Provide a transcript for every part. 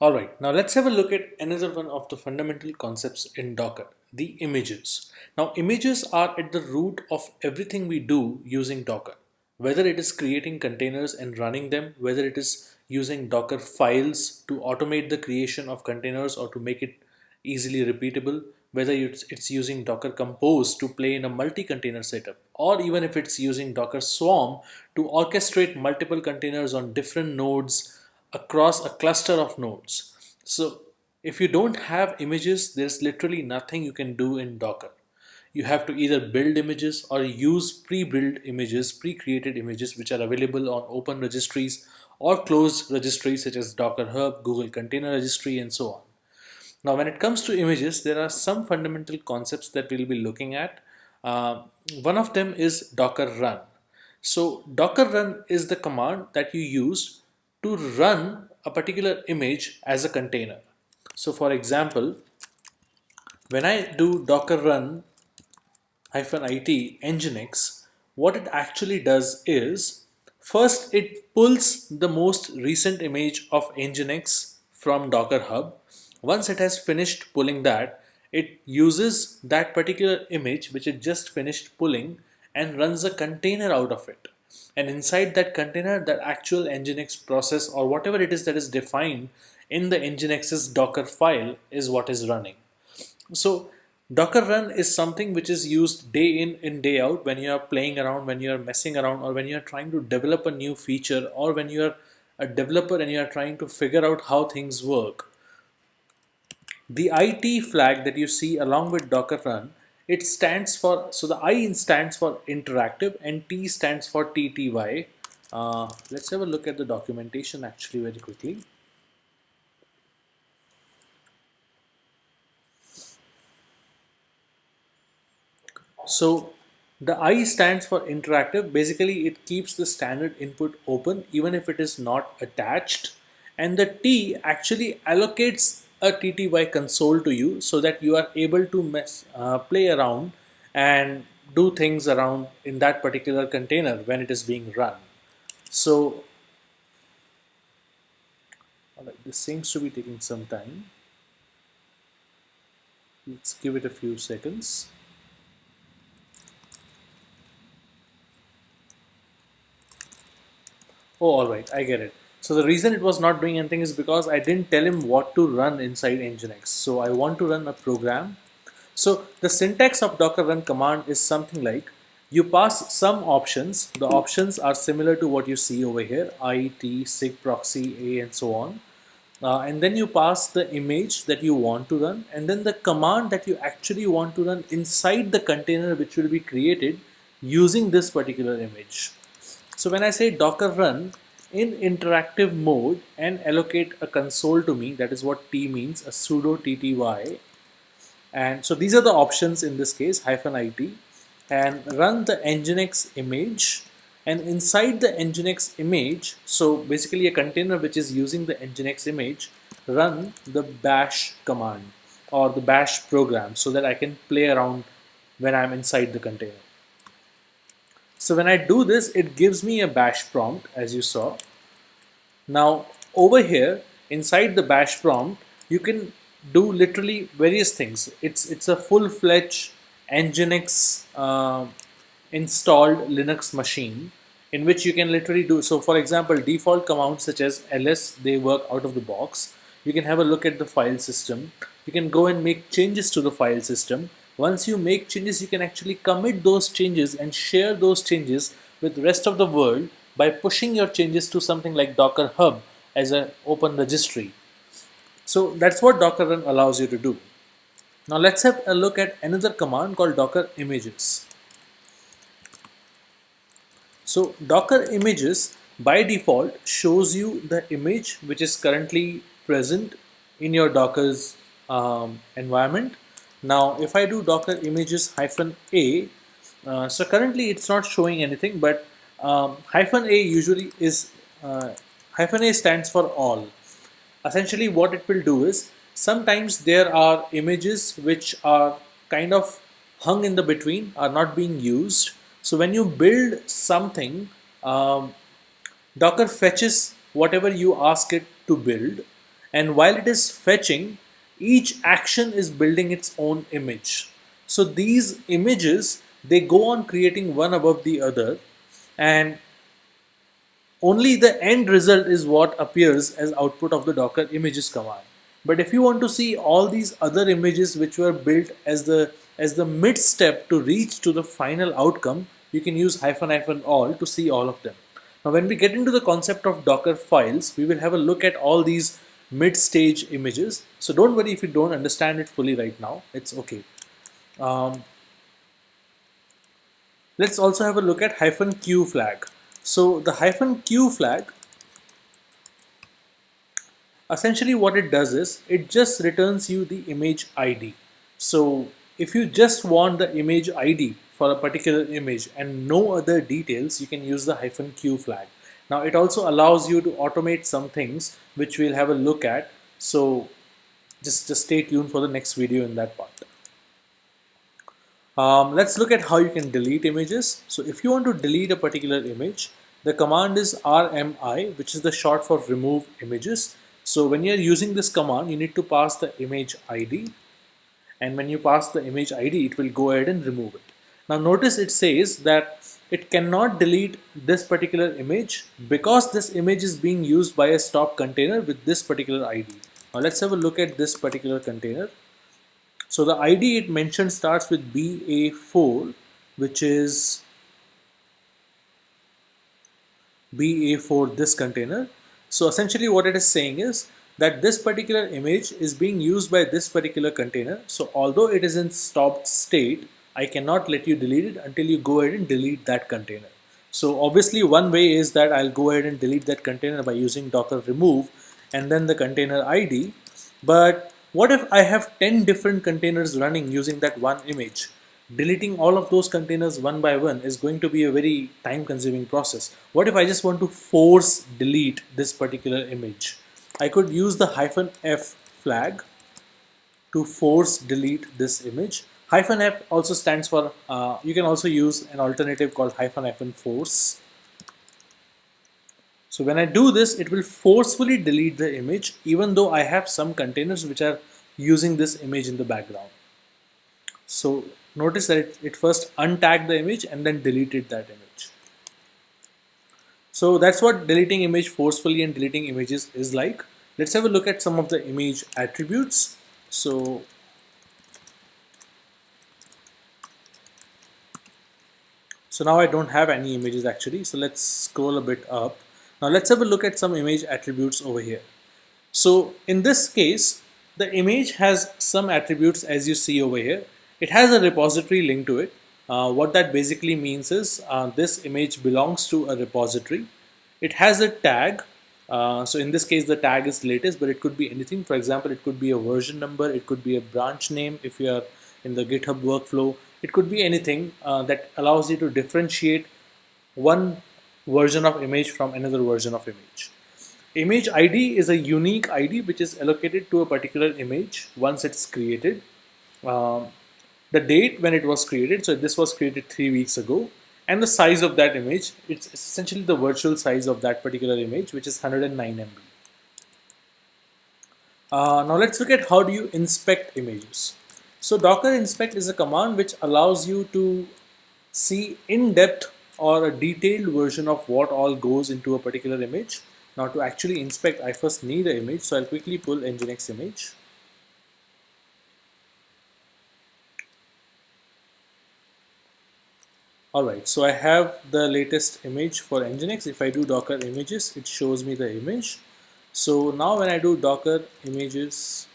Alright, now let's have a look at another one of the fundamental concepts in Docker, the images. Now, images are at the root of everything we do using Docker. Whether it is creating containers and running them, whether it is using Docker files to automate the creation of containers or to make it easily repeatable, whether it's using Docker Compose to play in a multi-container setup, or even if it's using Docker Swarm to orchestrate multiple containers on different nodes across a cluster of nodes. So if you don't have images, there's literally nothing you can do in Docker. You have to either build images or use pre-built images, pre-created images, which are available on open registries or closed registries such as Docker Hub, Google Container Registry, and so on. Now, when it comes to images, there are some fundamental concepts that we'll be looking at. Uh, One of them is Docker run. So, Docker run is the command that you use to run a particular image as a container. So, for example, when I do Docker run -it nginx, what it actually does is first it pulls the most recent image of nginx from Docker Hub. Once it has finished pulling that, it uses that particular image which it just finished pulling and runs a container out of it. And inside that container, that actual nginx process or whatever it is that is defined in the nginx's Docker file is what is running. So Docker run is something which is used day in and day out when you are playing around, when you are messing around, or when you are trying to develop a new feature, or when you are a developer and you are trying to figure out how things work. The IT flag that you see along with Docker run, it stands for, so the I stands for interactive and T stands for TTY. Let's have a look at the documentation actually very quickly. So the I stands for interactive. Basically, it keeps the standard input open even if it is not attached. And the T actually allocates a TTY console to you so that you are able to play around and do things around in that particular container when it is being run. So alright, this seems to be taking some time. Let's give it a few seconds. Oh, all right, I get it. So the reason it was not doing anything is because I didn't tell him what to run inside Nginx. So I want to run a program. So the syntax of Docker run command is something like you pass some options. The options are similar to what you see over here: I, T, SIG, proxy, A, and so on. And then you pass the image that you want to run, and then the command that you actually want to run inside the container which will be created using this particular image. So when I say Docker run in interactive mode and allocate a console to me, that is what T means, a sudo tty. And so these are the options in this case, -it, and run the nginx image. And inside the nginx image, so basically a container which is using the nginx image, run the bash command or the bash program so that I can play around when I'm inside the container. So when I do this, it gives me a bash prompt, as you saw. Now over here inside the bash prompt, you can do literally various things. It's a full-fledged nginx installed Linux machine in which you can literally do. So for example, default commands such as ls, they work out of the box. You can have a look at the file system. You can go and make changes to the file system. Once you make changes, you can actually commit those changes and share those changes with the rest of the world by pushing your changes to something like Docker Hub as an open registry. So that's what Docker Run allows you to do. Now let's have a look at another command called Docker Images. So Docker Images by default shows you the image which is currently present in your Docker's environment. Now if I do Docker Images -a, so currently it's not showing anything, but -a usually is -a stands for all. Essentially what it will do is sometimes there are images which are kind of hung in the between, are not being used. So when you build something, Docker fetches whatever you ask it to build, And while it is fetching, each action is building its own image. So these images, they go on creating one above the other, and only the end result is what appears as output of the Docker images command. But if you want to see all these other images which were built as the mid step to reach to the final outcome, you can use --all to see all of them. Now when we get into the concept of Docker files, we will have a look at all these mid stage images. So don't worry if you don't understand it fully right now, it's okay. Um, let's also have a look at -q flag. So the -q flag, essentially what it does is it just returns you the image ID. So if you just want the image ID for a particular image and no other details, you can use the -q flag. Now it also allows you to automate some things which we'll have a look at. So just stay tuned for the next video in that part. Let's look at how you can delete images. So if you want to delete a particular image, the command is RMI, which is the short for remove images. So when you're using this command, you need to pass the image ID, and when you pass the image ID, it will go ahead and remove it. Now notice it says that it cannot delete this particular image because this image is being used by a stop container with this particular ID. Now let's have a look at this particular container. So the ID it mentioned starts with BA4, which is BA4 this container. So essentially what it is saying is that this particular image is being used by this particular container. So although it is in stopped state, I cannot let you delete it until you go ahead and delete that container. So obviously one way is that I'll go ahead and delete that container by using docker remove and then the container ID. But what if I have 10 different containers running using that one image? Deleting all of those containers one by one is going to be a very time consuming process. What if I just want to force delete this particular image? I could use the -f flag to force delete this image. -f also stands for, you can also use an alternative called -f and force. So when I do this, it will forcefully delete the image even though I have some containers which are using this image in the background. So notice that it first untagged the image and then deleted that image. So that's what deleting image forcefully and deleting images is like. Let's have a look at some of the image attributes. So now I don't have any images actually. So let's scroll a bit up. Now let's have a look at some image attributes over here. So in this case, the image has some attributes as you see over here. It has a repository linked to it. What that basically means is this image belongs to a repository. It has a tag. So in this case, the tag is latest, but it could be anything. For example, it could be a version number. It could be a branch name if you are in the GitHub workflow. It could be anything that allows you to differentiate one version of image from another version of image. Image ID is a unique ID which is allocated to a particular image once it's created. The date when it was created, so this was created 3 weeks ago, and the size of that image, it's essentially the virtual size of that particular image, which is 109 MB. Now let's look at how do you inspect images. So docker inspect is a command which allows you to see in depth or a detailed version of what all goes into a particular image. Now to actually inspect, I first need an image, so I'll quickly pull Nginx image. Alright, so I have the latest image for Nginx. If I do docker images, it shows me the image. So now when I do docker images,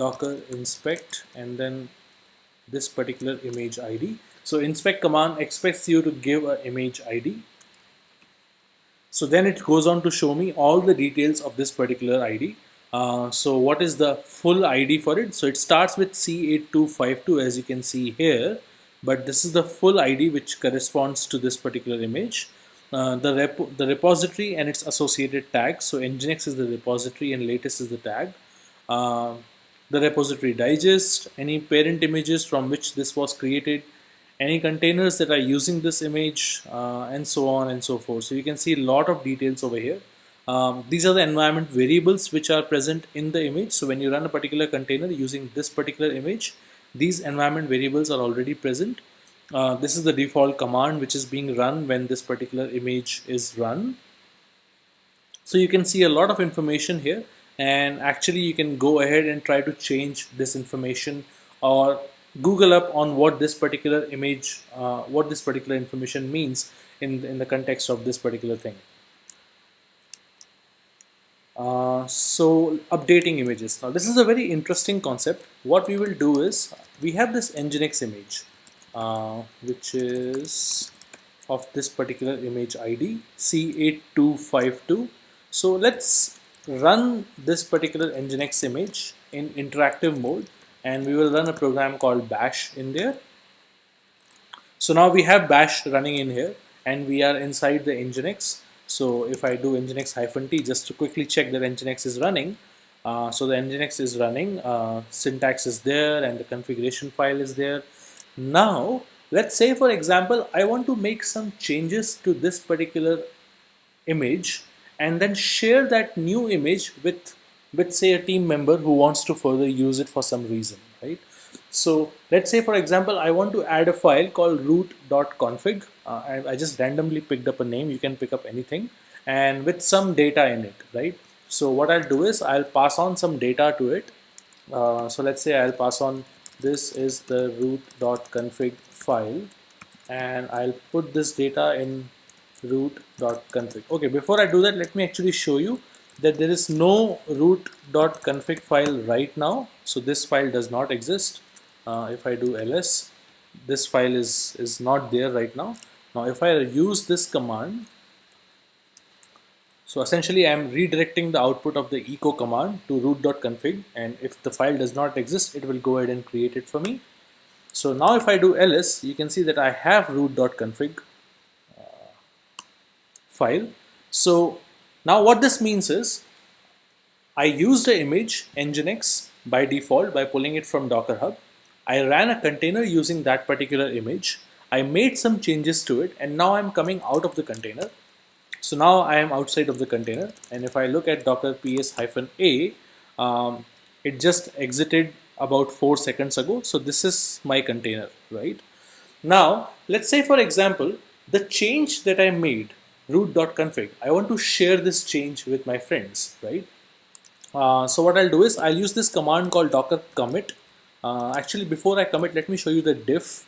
docker inspect and then this particular image ID. So inspect command expects you to give an image ID. So then it goes on to show me all the details of this particular ID. So what is the full ID for it? So it starts with C8252 as you can see here, but this is the full ID which corresponds to this particular image. The repository and its associated tags. So Nginx is the repository and latest is the tag. The repository digest, any parent images from which this was created, any containers that are using this image, and so on and so forth. So you can see a lot of details over here. These are the environment variables which are present in the image. So when you run a particular container using this particular image, these environment variables are already present. This is the default command which is being run when this particular image is run. So you can see a lot of information here, and actually you can go ahead and try to change this information or Google up on what this particular image, what this particular information means in the context of this particular thing. So updating images. Now this is a very interesting concept. What we will do is we have this Nginx image, which is of this particular image ID C8252. So let's run this particular Nginx image in interactive mode, and we will run a program called bash in there. So now we have bash running in here, and we are inside the Nginx. So if I do Nginx -t just to quickly check that Nginx is running, so the Nginx is running, syntax is there, and the configuration file is there. Now let's say, for example, I want to make some changes to this particular image and then share that new image with say a team member who wants to further use it for some reason, right? So let's say, for example, I want to add a file called root.config. I just randomly picked up a name. You can pick up anything, and with some data in it, right? So what I'll do is I'll pass on some data to it. So let's say I'll pass on, this is the root.config file, and I'll put this data in root.config. Okay, before I do that, let me actually show you that there is no root.config file right now. So this file does not exist. If I do ls, this file is not there right now. Now if I use this command, so essentially I am redirecting the output of the echo command to root.config, and if the file does not exist, it will go ahead and create it for me. So now if I do ls, you can see that I have root.config file. So now what this means is I used the image Nginx by default by pulling it from Docker Hub. I ran a container using that particular image. I made some changes to it, and now I'm coming out of the container. So now I am outside of the container, and if I look at docker ps-a, it just exited about 4 seconds ago. So this is my container, right? Now let's say, for example, the change that I made, root.config, I want to share this change with my friends, right? So what I'll do is I'll use this command called docker commit. Actually, before I commit, let me show you the diff.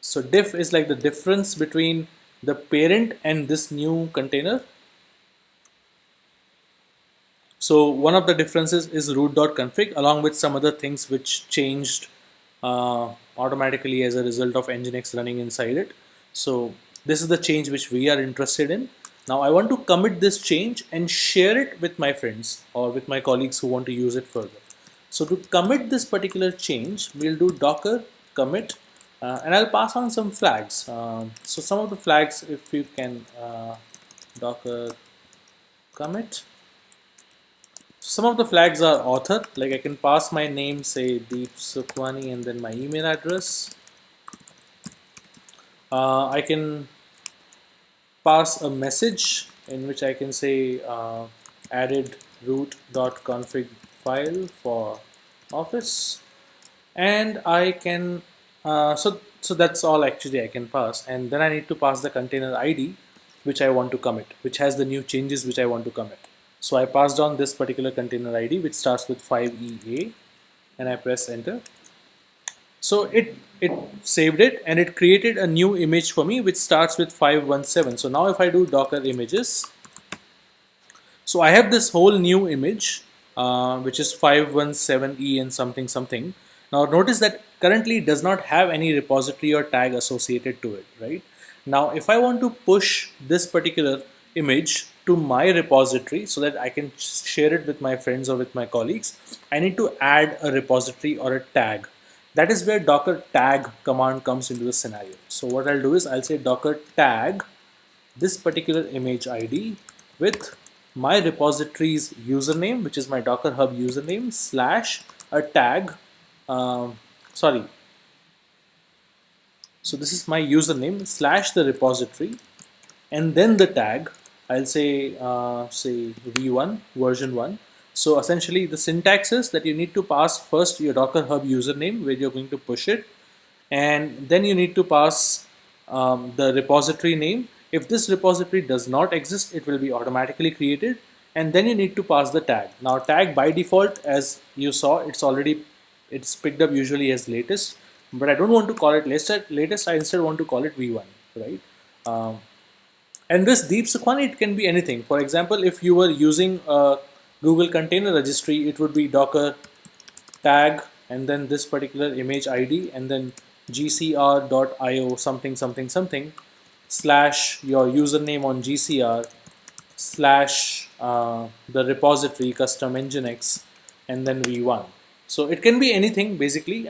So diff is like the difference between the parent and this new container. So one of the differences is root.config, along with some other things which changed automatically as a result of Nginx running inside it. So this is the change which we are interested in. Now I want to commit this change and share it with my friends or with my colleagues who want to use it further. So to commit this particular change, we'll do docker commit, and I'll pass on some flags. So some of the flags, if you can, docker commit. Some of the flags are author, like I can pass my name, say Deep Sukhwani, and then my email address. I can pass a message in which I can say added root.config file for office, and I can so that's all actually I can pass, and then I need to pass the container ID which I want to commit, which has the new changes which I want to commit. So I passed on this particular container ID which starts with 5EA, and I press enter. So it saved it, and it created a new image for me which starts with 517. So now if I do docker images, so I have this whole new image which is 517E and something something. Now notice that currently it does not have any repository or tag associated to it, right? Now if I want to push this particular image to my repository so that I can share it with my friends or with my colleagues, I need to add a repository or a tag. That is where docker tag command comes into the scenario. So what I'll do is I'll say docker tag this particular image ID with my repository's username, which is my Docker Hub username, slash a tag. Sorry. So this is my username slash the repository, and then the tag, I'll say v1 version 1. So essentially the syntax is that you need to pass first your Docker Hub username where you're going to push it, and then you need to pass the repository name. If this repository does not exist, it will be automatically created, and then you need to pass the tag. Now tag by default, as you saw, it's picked up usually as latest, but I don't want to call it latest. I instead want to call it v1, right? um, and this Deep Sukhwani, it can be anything. For example, if you were using a Google Container Registry, it would be Docker tag and then this particular image ID and then gcr.io something something something slash your username on gcr slash the repository custom nginx and then v1. So it can be anything basically.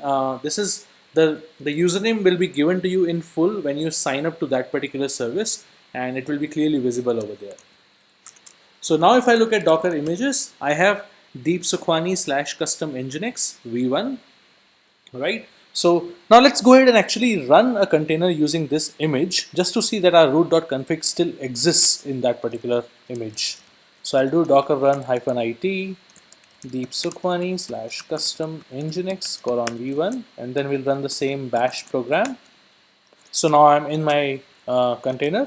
This is the username will be given to you in full when you sign up to that particular service, and it will be clearly visible over there. So now if I look at Docker images, I have Deep Sukhwani slash custom nginx v1, right? So now let's go ahead and actually run a container using this image just to see that our root.config still exists in that particular image. So I'll do docker run -it Deep Sukhwani slash custom nginx colon v1, and then we'll run the same bash program. So now I'm in my container.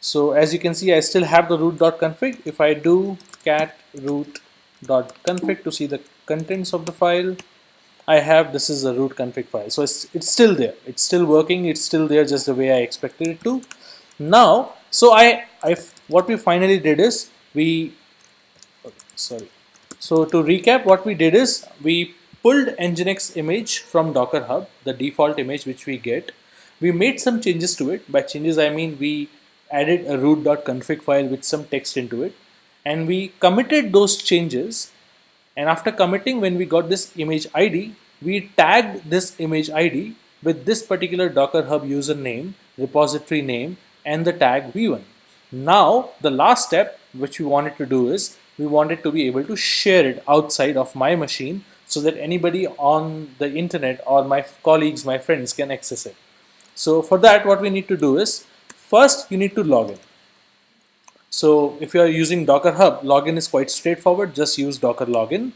So as you can see, I still have the root.config. If I do cat root.config to see the contents of the file, I have, this is a root config file. So it's still there. It's still working. It's still there just the way I expected it to. Now, so what we finally did is sorry. So to recap, what we did is we pulled nginx image from Docker Hub, the default image which we get. We made some changes to it. By changes, I mean we added a root.config file with some text into it, and we committed those changes. And after committing, when we got this image ID, we tagged this image ID with this particular Docker Hub username, repository name, and the tag v1. Now, the last step which we wanted to do is we wanted to be able to share it outside of my machine so that anybody on the internet or my colleagues, my friends can access it. So for that, what we need to do is first you need to log in. So if you are using Docker Hub, login is quite straightforward. Just use Docker login.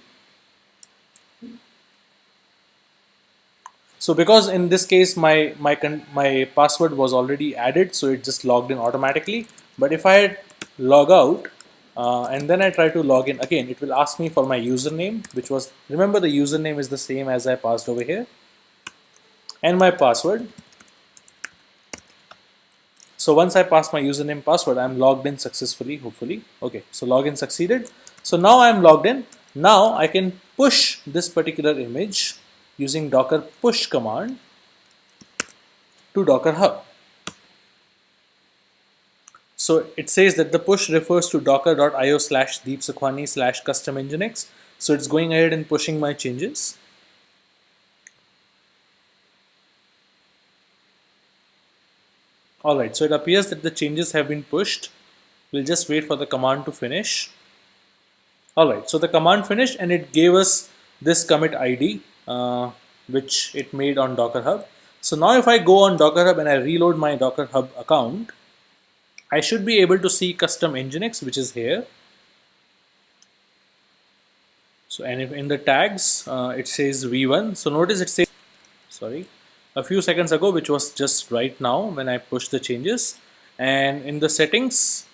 So because in this case my password was already added, so it just logged in automatically. But if I log out and then I try to log in again, it will ask me for my username, which was, remember the username is the same as I passed over here, and my password. So once I pass my username password, I'm logged in successfully, hopefully. Okay, so login succeeded. So now I'm logged in. Now I can push this particular image using docker push command to Docker Hub. So it says that the push refers to docker.io slash deepsukhwani slash custom nginx. So it's going ahead and pushing my changes. Alright, so it appears that the changes have been pushed. We'll just wait for the command to finish. Alright, so the command finished and it gave us this commit ID which it made on Docker Hub. So now if I go on Docker Hub and I reload my Docker Hub account, I should be able to see custom nginx, which is here. So and if in the tags it says v1, so notice it says, sorry, a few seconds ago, which was just right now when I pushed the changes. And in the settings,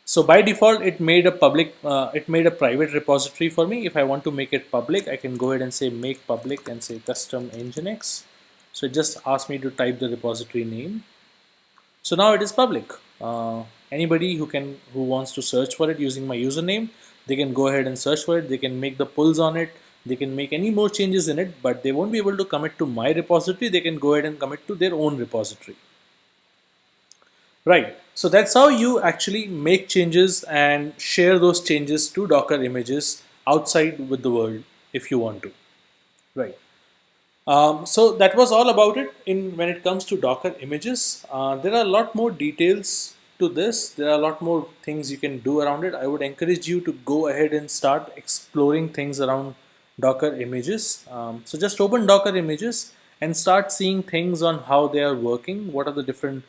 so by default it made a private repository for me. If I want to make it public, I can go ahead and say make public and say custom nginx. So it just asked me to type the repository name. So now it is public. Anybody who wants to search for it using my username, they can go ahead and search for it. They can make the pulls on it. They can make any more changes in it, but they won't be able to commit to my repository. They can go ahead and commit to their own repository. Right. So that's how you actually make changes and share those changes to Docker images outside with the world if you want to. Right. So that was all about it when it comes to Docker images. There are a lot more details to this. There are a lot more things you can do around it. I would encourage you to go ahead and start exploring things around Docker images. So just open Docker images and start seeing things on how they are working. What are the different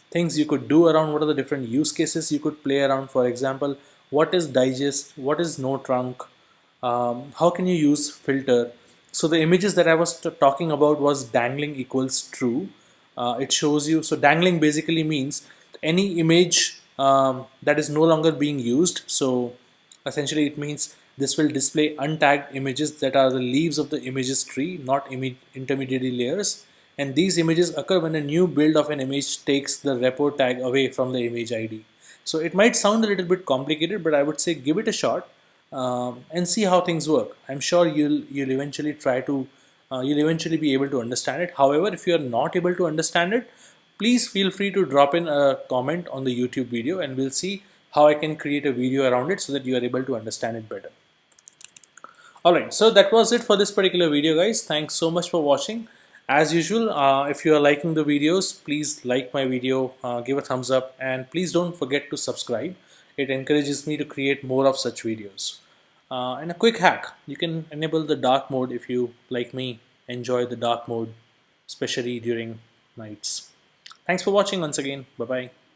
things you could do around, what are the different use cases you could play around. For example, what is digest, what is no trunk, how can you use filter. So the images that I was talking about was dangling equals true. It shows you, so dangling basically means any image that is no longer being used. So essentially it means this will display untagged images that are the leaves of the images tree, not intermediary layers. And these images occur when a new build of an image takes the repo tag away from the image ID. So it might sound a little bit complicated, but I would say give it a shot, and see how things work. I'm sure you'll eventually try to you'll eventually be able to understand it. However, if you are not able to understand it, please feel free to drop in a comment on the YouTube video, and we'll see how I can create a video around it so that you are able to understand it better. Alright, so that was it for this particular video, guys. Thanks so much for watching. As usual, if you are liking the videos, please like my video, give a thumbs up, and please don't forget to subscribe. It encourages me to create more of such videos. And a quick hack, you can enable the dark mode if you, like me, enjoy the dark mode, especially during nights. Thanks for watching once again. Bye bye.